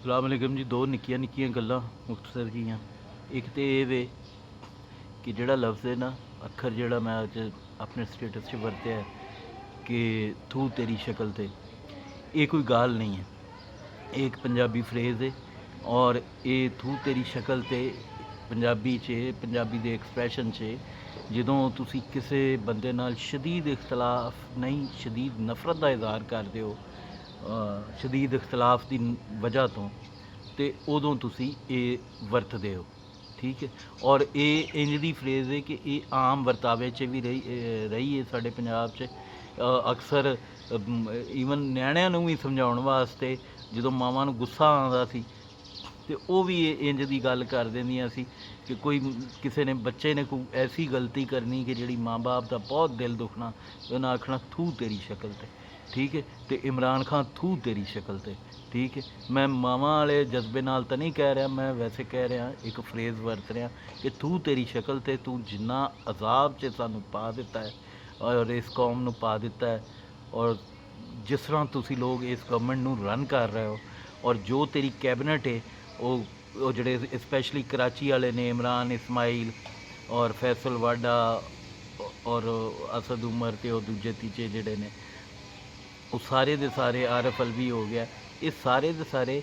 सलामकुम जी। दो निक्कियां निक्कियां गल्लां मुख्तसर जियां। एक तो ये वे कि जोड़ा लफ्ज़ है ना, अखर जोड़ा मैं अज अपने स्टेटस च वरत्या है कि थू तेरी शक्ल ते, ये कोई गाल नहीं है, ये एक पंजाबी फ्रेज़ है। और ये थू तेरी शक्ल ते पंजाबी पंजाबी दे एक्सप्रैशन च जदों तुसी किसी बंदे नाल शदीद इख्तलाफ नहीं, शदीद नफरत का इजहार करते हो, शदीद इख्तलाफ की वजह तो उदों तुसी ये वरतते हो। ठीक है। और ये इंज दी फ्रेज़ है कि ये आम वरतावे च भी रही है साढ़े पंजाब च। अक्सर ईवन न्याणिਆਂ ਨੂੰ भी समझाउण वास्ते ਜਦੋਂ ਮਾਵਾਂ ਨੂੰ गुस्सा आंदा सी तो वह भी इंज की गल कर देंदियां सी कि कोई किसी ने बच्चे ने कोई ऐसी गलती करनी कि जी माँ बाप का बहुत दिल दुखना, उन्हें आखना थू तेरी शक्ल ते। ठीक है। तो इमरान खान थू तेरी शक्ल ते। ठीक है। मैं मावां वाले जज्बे नाल तो नहीं कह रहा, मैं वैसे कह रहा एक फ्रेज़ वरत रहा कि थू तेरी शक्ल ते, तू जिन्ना अजाब च सानू पा दिता है और इस कौम नू पा दिता है, और जिस तरह तुसी लोग इस गवर्नमेंट नू रन कर रहे हो, और जो तेरी कैबिनेट है वो जड़े स्पैशली कराची वाले ने इमरान इस्माइल और फैसल वाडा और असद उमर के दूजे तीजे जड़े ने वो सारे दे सारे आरफ अलवी हो गया, ये सारे दे सारे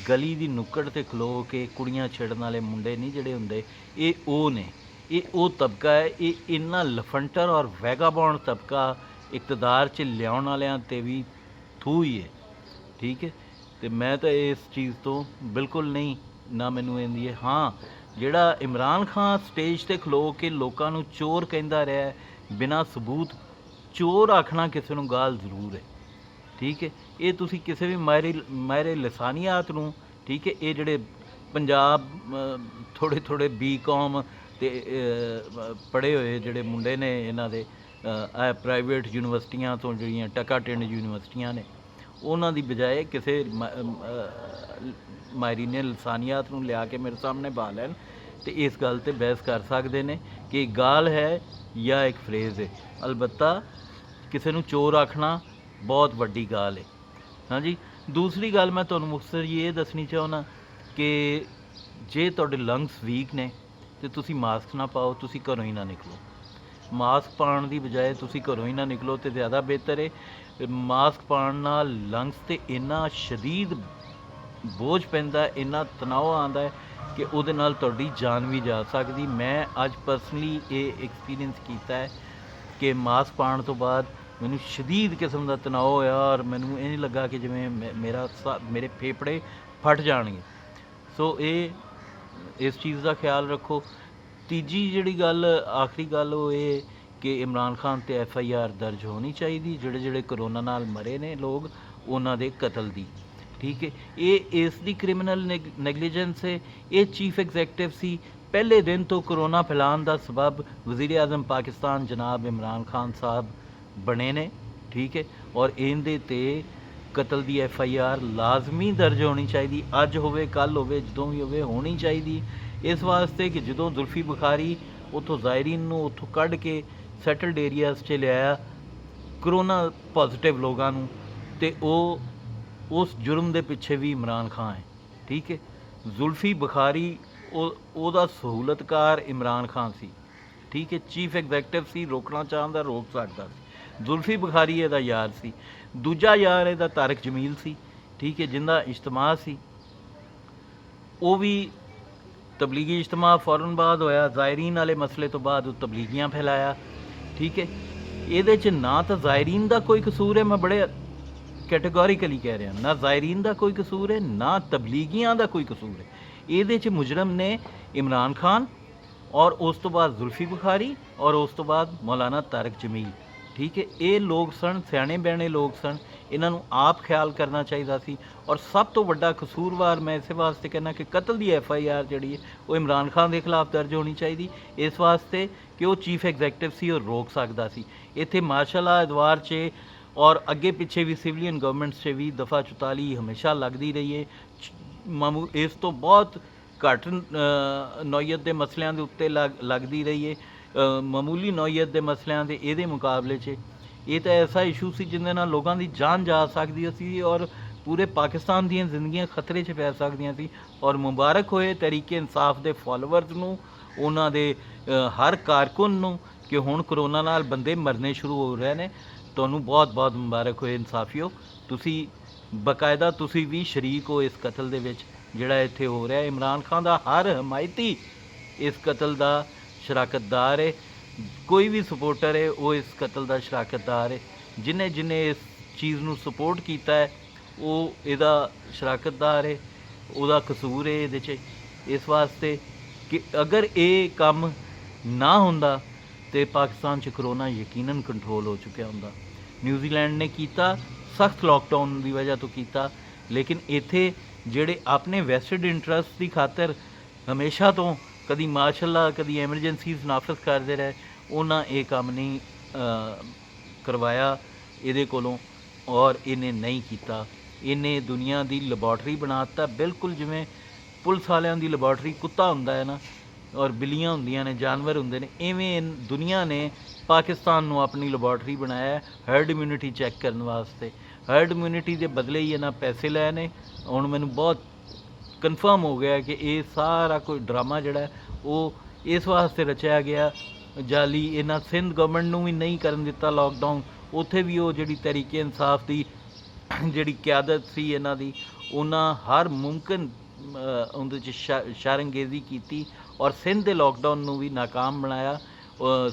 गली की नुक्कड़ ते खलो के कुड़ियां छेड़न वाले मुंडे नहीं जड़े हुंदे, ये वो ने, ये वो तबका है। ये इन्ना लफंटर और वैगाबॉन्ड तबका इकतदार च लियाउण वालियां ते भी थू ही है। ठीक है। तो मैं तो इस चीज़ तो बिल्कुल नहीं ना मैनू आंदी है। हाँ, जिहड़ा इमरान खान स्टेज ते खलो के लोगों नू चोर कहंदा रहा है बिना सबूत, चोर आखना किसी नू गाल जरूर है। ठीक है। ये तुसी किसी भी माहिर लसानियात नू, ठीक है, ये जिहड़े पंजाब थोड़े थोड़े B.Com ते पढ़े हुए जिहड़े मुंडे ने इन्हां दे प्राइवेट यूनिवर्सिटियां तो जिहड़ियां टकाटिंड यूनिवर्सिटियां ने, उन्हां दी बजाए किसी माहिरीन लसानियात नूं लिया के मेरे सामने बा लैन तो इस गल ते बहस कर सकते हैं कि गाल है या एक फ्रेज़ है। अलबत्ता किसी नूं चोर आखना बहुत वड्डी गाल है। हाँ जी। दूसरी गल मैं तुहानूं मुख्तसर ये दसनी चाहुंदा कि जे तुहाडे लंग्स वीक ने तो तुसी मास्क ना पाओ, तुसी घरों ही ना निकलो। मास्क पाने की बजाय तुसी घरों ही ना निकलो तो ज़्यादा बेहतर है। मास्क पाने नाल लंग्स ते इन्ना शदीद बोझ पैंदा, इन्ना तनाव आंदा है कि उहदे नाल तुहाडी जान भी जा सकदी। मैं अज पर्सनली ये एक्सपीरियंस किया है कि मास्क पाने तो बाद मैनू शदीद किस्म का तनाव होया और मैनू इंज लगा कि जिवें मेरे फेफड़े फट जाणगे। सो ये इस चीज़ का ख्याल रखो। तीजी जिहड़ी गल आखिरी गल वो ये कि इमरान खान ते FIR दर्ज होनी चाहिए जिहड़े जिहड़े करोना नाल मरे ने लोग, उन्हां दे कतल दी। ठीक है। ये इसकी क्रिमिनल नैगलीजेंस है। ये चीफ एग्जैक्टिव सी, पहले दिन तो करोना फैलाने का सबब वज़ीर आज़म पाकिस्तान जनाब इमरान खान साहब बने ने। ठीक है। और इहदे ते कतल की FIR लाजमी दर्ज होनी चाहिए, अज होवे कल होवे जदों भी होवे होनी चाहिए। इस वास्ते कि जदों जुल्फी बुखारी उतों ज़ायरीन नूं उतों कढ़ के सैटल्ड एरियाज़ च लिया करोना पॉजिटिव लोगों नूं, ते उस जुर्म के पिछे भी इमरान खान है। ठीक है। जुल्फी बुखारी ओदा सहूलतकार इमरान खान सी। ठीक है। चीफ एग्जैक्टिव सी, रोकना चाहता रोक सकता सी। जुल्फी बुखारी इहदा यार सी। दूजा यार इहदा तारक जमील सी। ठीक है। जिंदा इज्तमा सी, वो भी तबलीगी इज्तमा फौरन बाद होया, ज़ायरीन वाले मसले तो बाद तबलीगियाँ फैलाया। ठीक है। ये ना तो ज़ायरीन का कोई कसूर है, मैं बड़े कैटेगोरिकली कह रहा, ना ज़ायरीन का कोई कसूर है ना तबलीगियाँ का कोई कसूर है। ये मुजरम ने इमरान खान और उस तो बाद जुल्फी बुखारी और उस तो बाद मौलाना तारक जमील। ठीक है। ये लोग सन, सियाणे बयाणे लोग सन, इन्हों आप ख्याल करना चाहिए सी। और सब तो बड़ा कसूरवार मैं इस वास्ते कहना कि कतल की FIR जी है वो इमरान खान के खिलाफ दर्ज होनी चाहिए, इस वास्ते कि वो चीफ एग्जैक्टिव सी और रोक सकता सी। इत्थे माशाअल्लाह एतवार च और अगे पिछे भी सिविलियन गवर्नमेंट से भी दफ़ा 44 हमेशा लगती रही है। इस तो बहुत घट नौयत के मसलों के उत्ते लगती रही है, मामूली नौयत के मसलों के ये मुकाबले ये तो ऐसा इशू सी जिंदे नाल लोगों की जान जा सकती सी और पूरे पाकिस्तान ਦੀਆਂ ਜ਼ਿੰਦਗੀਆਂ ਖਤਰੇ 'ਚ ਪੈ ਸਕਦੀਆਂ ਸੀ। ਔਰ ਮੁਬਾਰਕ ਹੋਏ ਤਹਿਰੀਕੇ ਇਨਸਾਫ ਦੇ ਫਾਲੋਵਰਸ ਨੂੰ, ਉਹਨਾਂ ਦੇ ਹਰ ਕਾਰਕੁਨ ਨੂੰ, ਕਿ ਹੁਣ ਕਰੋਨਾ ਨਾਲ ਬੰਦੇ ਮਰਨੇ ਸ਼ੁਰੂ ਹੋ ਰਹੇ ਨੇ। ਤੁਹਾਨੂੰ ਬਹੁਤ ਬਹੁਤ ਮੁਬਾਰਕ ਹੋਏ ਇਨਸਾਫੀਓ, ਤੁਸੀਂ ਬਕਾਇਦਾ ਤੁਸੀਂ ਵੀ ਸ਼ਰੀਕ ਹੋ ਇਸ ਕਤਲ ਦੇ ਵਿੱਚ ਜਿਹੜਾ ਇੱਥੇ ਹੋ ਰਿਹਾ। ਇਮਰਾਨ ਖਾਨ ਦਾ ਹਰ ਹਮਾਇਤੀ ਇਸ ਕਤਲ ਦਾ ਸ਼ਰਾਕਤਦਾਰ ਹੈ, ਕੋਈ ਵੀ ਸਪੋਰਟਰ ਹੈ ਉਹ ਇਸ ਕਤਲ ਦਾ ਸ਼ਰਾਕਤਦਾਰ ਹੈ। ਜਿਹਨੇ ਜਿਹਨੇ ਇਸ ਚੀਜ਼ ਨੂੰ ਸਪੋਰਟ ਕੀਤਾ ਹੈ ਉਹ ਇਹਦਾ ਸ਼ਰਾਕਤਦਾਰ ਹੈ, ਉਹਦਾ ਕਸੂਰ ਹੈ ਇਹਦੇ 'ਚ। ਇਸ ਵਾਸਤੇ ਕਿ ਅਗਰ ਇਹ ਕੰਮ ਨਾ ਹੁੰਦਾ ਤੇ ਪਾਕਿਸਤਾਨ 'ਚ ਕਰੋਨਾ ਯਕੀਨਨ ਕੰਟਰੋਲ ਹੋ ਚੁੱਕਿਆ ਹੁੰਦਾ। ਨਿਊਜ਼ੀਲੈਂਡ ਨੇ ਕੀਤਾ, ਸਖਤ ਲੋਕਡਾਊਨ ਦੀ ਵਜ੍ਹਾ ਤੋਂ ਕੀਤਾ, ਲੇਕਿਨ ਇੱਥੇ ਜਿਹੜੇ ਆਪਣੇ ਵੈਸਟਡ ਇੰਟਰਸਟ ਦੀ ਖਾਤਰ ਹਮੇਸ਼ਾ ਤੋਂ ਕਦੀ ਮਾਰਸ਼ਲ ਕਦੀ ਐਮਰਜੈਂਸੀਜ਼ ਨਾਫਜ਼ ਕਰਦੇ ਰਹੇ, ਉਹਨਾਂ ਇਹ ਕੰਮ ਨਹੀਂ ਕਰਵਾਇਆ ਇਹਦੇ ਕੋਲੋਂ। ਔਰ ਇਹਨੇ ਨਹੀਂ ਕੀਤਾ, ਇਹਨੇ ਦੁਨੀਆ ਦੀ ਲੈਬੋਰਟਰੀ ਬਣਾ ਦਿੱਤਾ, ਬਿਲਕੁਲ ਜਿਵੇਂ ਪੁਲਿਸ ਵਾਲਿਆਂ ਦੀ ਲੈਬੋਰਟਰੀ ਕੁੱਤਾ ਹੁੰਦਾ ਹੈ ਨਾ, ਔਰ ਬਿੱਲੀਆਂ ਹੁੰਦੀਆਂ ਨੇ, ਜਾਨਵਰ ਹੁੰਦੇ ਨੇ, ਇਵੇਂ ਦੁਨੀਆ ਨੇ ਪਾਕਿਸਤਾਨ ਨੂੰ ਆਪਣੀ ਲੈਬੋਰਟਰੀ ਬਣਾਇਆ ਹਰਡ ਇਮਿਊਨਿਟੀ ਚੈੱਕ ਕਰਨ ਵਾਸਤੇ। ਹਰਡ ਇਮਿਊਨਿਟੀ ਦੇ ਬਦਲੇ ਹੀ ਇਹਨਾਂ ਪੈਸੇ ਲਏ ਨੇ। ਹੁਣ ਮੈਨੂੰ ਬਹੁਤ ਕਨਫਰਮ ਹੋ ਗਿਆ ਕਿ ਇਹ ਸਾਰਾ ਕੋਈ ਡਰਾਮਾ ਜਿਹੜਾ ਉਹ ਇਸ ਵਾਸਤੇ ਰਚਿਆ ਗਿਆ ਜਾਲੀ। ਇਹਨਾਂ ਸਿੰਧ ਗਵਰਨਮੈਂਟ ਨੂੰ ਵੀ ਨਹੀਂ ਕਰਨ ਦਿੱਤਾ ਲੋਕਡਾਊਨ, ਉੱਥੇ ਵੀ ਉਹ ਜਿਹੜੀ ਤਹਿਰੀਕੇ ਇਨਸਾਫ ਦੀ ਜਿਹੜੀ ਕਿਆਦਤ ਸੀ ਇਹਨਾਂ ਦੀ, ਉਹਨਾਂ ਹਰ ਮੁਮਕਿਨ ਉਹਦੇ 'ਚ ਸ਼ਰੰਗੇਜ਼ੀ ਕੀਤੀ ਔਰ ਸਿੰਧ ਦੇ ਲੋਕਡਾਊਨ ਨੂੰ ਵੀ ਨਾਕਾਮ ਬਣਾਇਆ।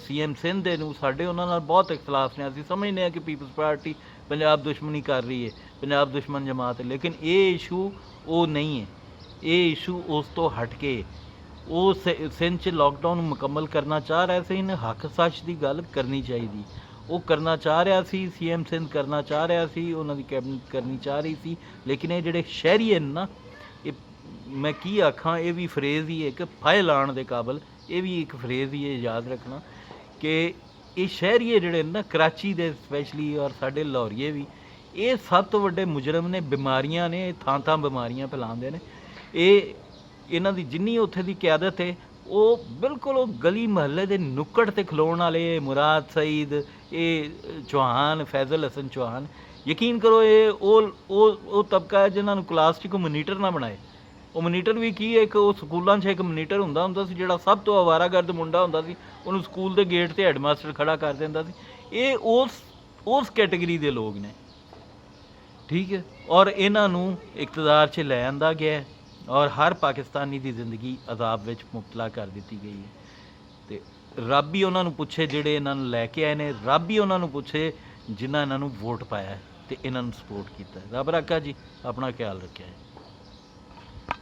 CM ਸਿੰਧ ਦੇ ਨੂੰ ਸਾਡੇ ਉਹਨਾਂ ਨਾਲ ਬਹੁਤ ਇਖਤਲਾਫ ਨੇ, ਅਸੀਂ ਸਮਝਦੇ ਹਾਂ ਕਿ ਪੀਪਲਸ ਪਾਰਟੀ ਪੰਜਾਬ ਦੁਸ਼ਮਣੀ ਕਰ ਰਹੀ ਹੈ, ਪੰਜਾਬ ਦੁਸ਼ਮਣ ਜਮਾਤ ਹੈ, ਲੇਕਿਨ ਇਹ ਇਸ਼ੂ ਉਹ ਨਹੀਂ ਹੈ। ਇਹ ਇਸ਼ੂ ਉਸ ਤੋਂ ਹਟ ਕੇ ਉਹ ਸਿੰਧ 'ਚ ਲੋਕਡਾਊਨ ਮੁਕੰਮਲ ਕਰਨਾ ਚਾਹ ਰਿਹਾ ਸੀ। ਇਹਨੇ ਹੱਕ ਸੱਚ ਦੀ ਗੱਲ ਕਰਨੀ ਚਾਹੀਦੀ, ਉਹ ਕਰਨਾ ਚਾਹ ਰਿਹਾ ਸੀ। CM ਸਿੰਧ ਕਰਨਾ ਚਾਹ ਰਿਹਾ ਸੀ, ਉਹਨਾਂ ਦੀ ਕੈਬਨਿਟ ਕਰਨੀ ਚਾਹ ਰਹੀ ਸੀ, ਲੇਕਿਨ ਇਹ ਜਿਹੜੇ ਸ਼ਹਿਰੀ ਹਨ ਨਾ, ਇਹ ਮੈਂ ਕੀ ਆਖਾਂ, ਇਹ ਵੀ ਫਰੇਜ਼ ਹੀ ਇੱਕ ਫਾਇਲ ਲਾਉਣ ਦੇ ਕਾਬਲ, ਇਹ ਵੀ ਇੱਕ ਫਰੇਜ਼ ਹੀ ਹੈ, ਯਾਦ ਰੱਖਣਾ ਕਿ ਇਹ ਸ਼ਹਿਰੀਏ ਜਿਹੜੇ ਨਾ ਕਰਾਚੀ ਦੇ ਸਪੈਸ਼ਲੀ ਔਰ ਸਾਡੇ ਲਾਹੌਰੀਏ ਵੀ, ਇਹ ਸਭ ਤੋਂ ਵੱਡੇ ਮੁਜਰਮ ਨੇ, ਬਿਮਾਰੀਆਂ ਨੇ, ਇਹ ਥਾਂ ਥਾਂ ਬਿਮਾਰੀਆਂ ਫੈਲਾਉਂਦੇ ਨੇ। ਇਹਨਾਂ ਦੀ ਜਿੰਨੀ ਉੱਥੇ ਦੀ ਕਿਆਦਤ ਹੈ ਉਹ ਬਿਲਕੁਲ ਉਹ ਗਲੀ ਮਹੱਲੇ ਦੇ ਨੁੱਕੜ 'ਤੇ ਖਲੋਣ ਵਾਲੇ ਮੁਰਾਦ ਸਈਦ, ਇਹ ਚੌਹਾਨ, ਫੈਜ਼ਲ ਹਸਨ ਚੌਹਾਨ, ਯਕੀਨ ਕਰੋ ਇਹ ਉਹ ਤਬਕਾ ਹੈ ਜਿਨ੍ਹਾਂ ਨੂੰ ਕਲਾਸ 'ਚ ਕੋਈ ਮੋਨੀਟਰ ਨਾ ਬਣਾਏ। ਉਹ ਮੋਨੀਟਰ ਵੀ ਕੀ ਹੈ, ਇੱਕ ਉਹ ਸਕੂਲਾਂ 'ਚ ਇੱਕ ਮੋਨੀਟਰ ਹੁੰਦਾ ਸੀ ਜਿਹੜਾ ਸਭ ਤੋਂ ਅਵਾਰਾਗਰਦ ਮੁੰਡਾ ਹੁੰਦਾ ਸੀ, ਉਹਨੂੰ ਸਕੂਲ ਦੇ ਗੇਟ 'ਤੇ ਹੈਡਮਾਸਟਰ ਖੜਾ ਕਰ ਦਿੰਦਾ ਸੀ। ਇਹ ਉਸ ਕੈਟੇਗਰੀ ਦੇ ਲੋਕ ਨੇ, ਠੀਕ ਹੈ। ਔਰ ਇਹਨਾਂ ਨੂੰ ਇਕਤਦਾਰ 'ਚ ਲੈ ਆਂਦਾ ਗਿਆ ਔਰ ਹਰ ਪਾਕਿਸਤਾਨੀ ਦੀ ਜ਼ਿੰਦਗੀ ਅਜ਼ਾਬ ਵਿੱਚ ਮੁਬਤਲਾ ਕਰ ਦਿੱਤੀ ਗਈ ਹੈ। ਅਤੇ ਰੱਬ ਹੀ ਉਹਨਾਂ ਨੂੰ ਪੁੱਛੇ ਜਿਹੜੇ ਇਹਨਾਂ ਨੂੰ ਲੈ ਕੇ ਆਏ ਨੇ, ਰੱਬ ਹੀ ਉਹਨਾਂ ਨੂੰ ਪੁੱਛੇ ਜਿਨ੍ਹਾਂ ਇਹਨਾਂ ਨੂੰ ਵੋਟ ਪਾਇਆ ਅਤੇ ਇਹਨਾਂ ਨੂੰ ਸਪੋਰਟ ਕੀਤਾ। ਰੱਬ ਰਾਖਾ ਜੀ, ਆਪਣਾ ਖਿਆਲ ਰੱਖਿਆ ਹੈ।